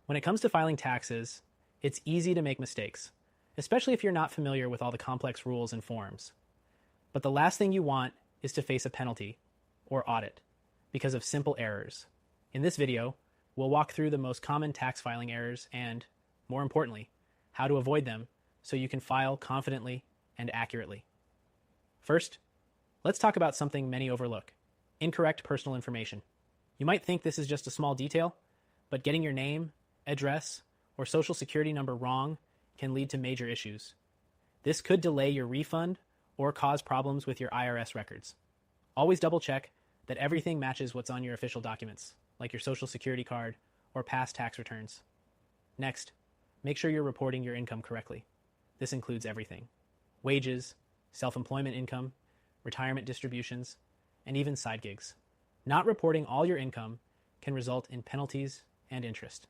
When it comes to filing taxes, it's easy to make mistakes, especially if you're not familiar with all the complex rules and forms. But the last thing you want is to face a penalty or audit because of simple errors. In this video, we'll walk through the most common tax filing errors and, more importantly, how to avoid them so you can file confidently and accurately. First, let's talk about something many overlook: incorrect personal information. You might think this is just a small detail, but getting your name, address, or social security number wrong can lead to major issues. This could delay your refund or cause problems with your IRS records. Always double check that everything matches what's on your official documents, like your social security card or past tax returns. Next, make sure you're reporting your income correctly. This includes everything: wages, self-employment income, retirement distributions, and even side gigs. Not reporting all your income can result in penalties and interest.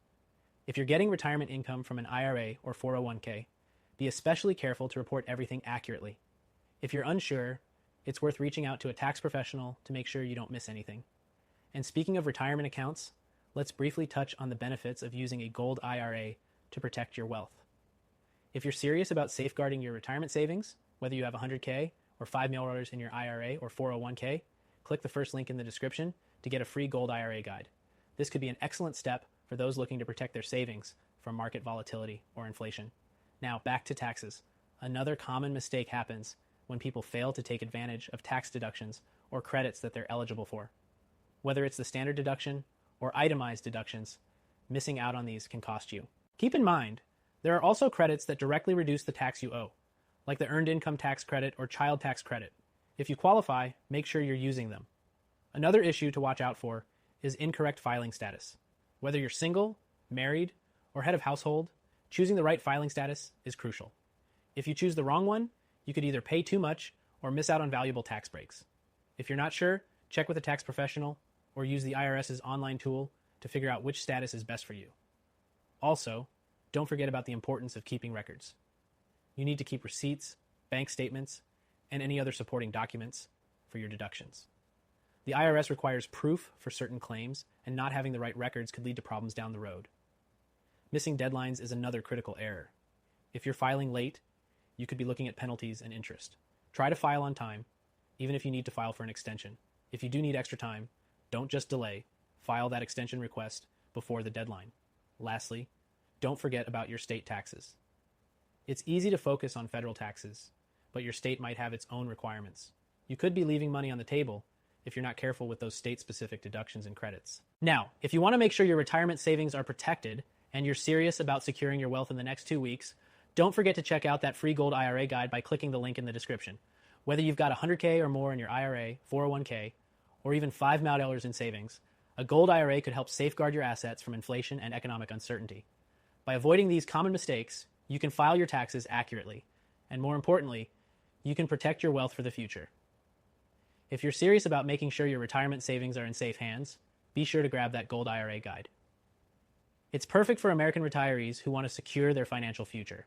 If you're getting retirement income from an IRA or 401k, be especially careful to report everything accurately. If you're unsure, it's worth reaching out to a tax professional to make sure you don't miss anything. And speaking of retirement accounts, let's briefly touch on the benefits of using a gold IRA to protect your wealth. If you're serious about safeguarding your retirement savings, whether you have $100K or $5 million in your IRA or 401k, click the first link in the description to get a free gold IRA guide. This could be an excellent step for those looking to protect their savings from market volatility or inflation. Now, back to taxes. Another common mistake happens when people fail to take advantage of tax deductions or credits that they're eligible for. Whether it's the standard deduction or itemized deductions, missing out on these can cost you. Keep in mind, there are also credits that directly reduce the tax you owe, like the Earned Income Tax Credit or Child Tax Credit. If you qualify, make sure you're using them. Another issue to watch out for is incorrect filing status. Whether you're single, married, or head of household, choosing the right filing status is crucial. If you choose the wrong one, you could either pay too much or miss out on valuable tax breaks. If you're not sure, check with a tax professional or use the IRS's online tool to figure out which status is best for you. Also, don't forget about the importance of keeping records. You need to keep receipts, bank statements, and any other supporting documents for your deductions. The IRS requires proof for certain claims, and not having the right records could lead to problems down the road. Missing deadlines is another critical error. If you're filing late, you could be looking at penalties and interest. Try to file on time, even if you need to file for an extension. If you do need extra time, don't just delay. File that extension request before the deadline. Lastly, don't forget about your state taxes. It's easy to focus on federal taxes, but your state might have its own requirements. You could be leaving money on the table if you're not careful with those state-specific deductions and credits. Now, if you want to make sure your retirement savings are protected and you're serious about securing your wealth in the next 2 weeks, don't forget to check out that free gold IRA guide by clicking the link in the description. Whether you've got $100K or more in your IRA, 401k, or even $5 million in savings, a gold IRA could help safeguard your assets from inflation and economic uncertainty. By avoiding these common mistakes, you can file your taxes accurately, and more importantly, you can protect your wealth for the future. If you're serious about making sure your retirement savings are in safe hands, be sure to grab that gold IRA guide. It's perfect for American retirees who want to secure their financial future.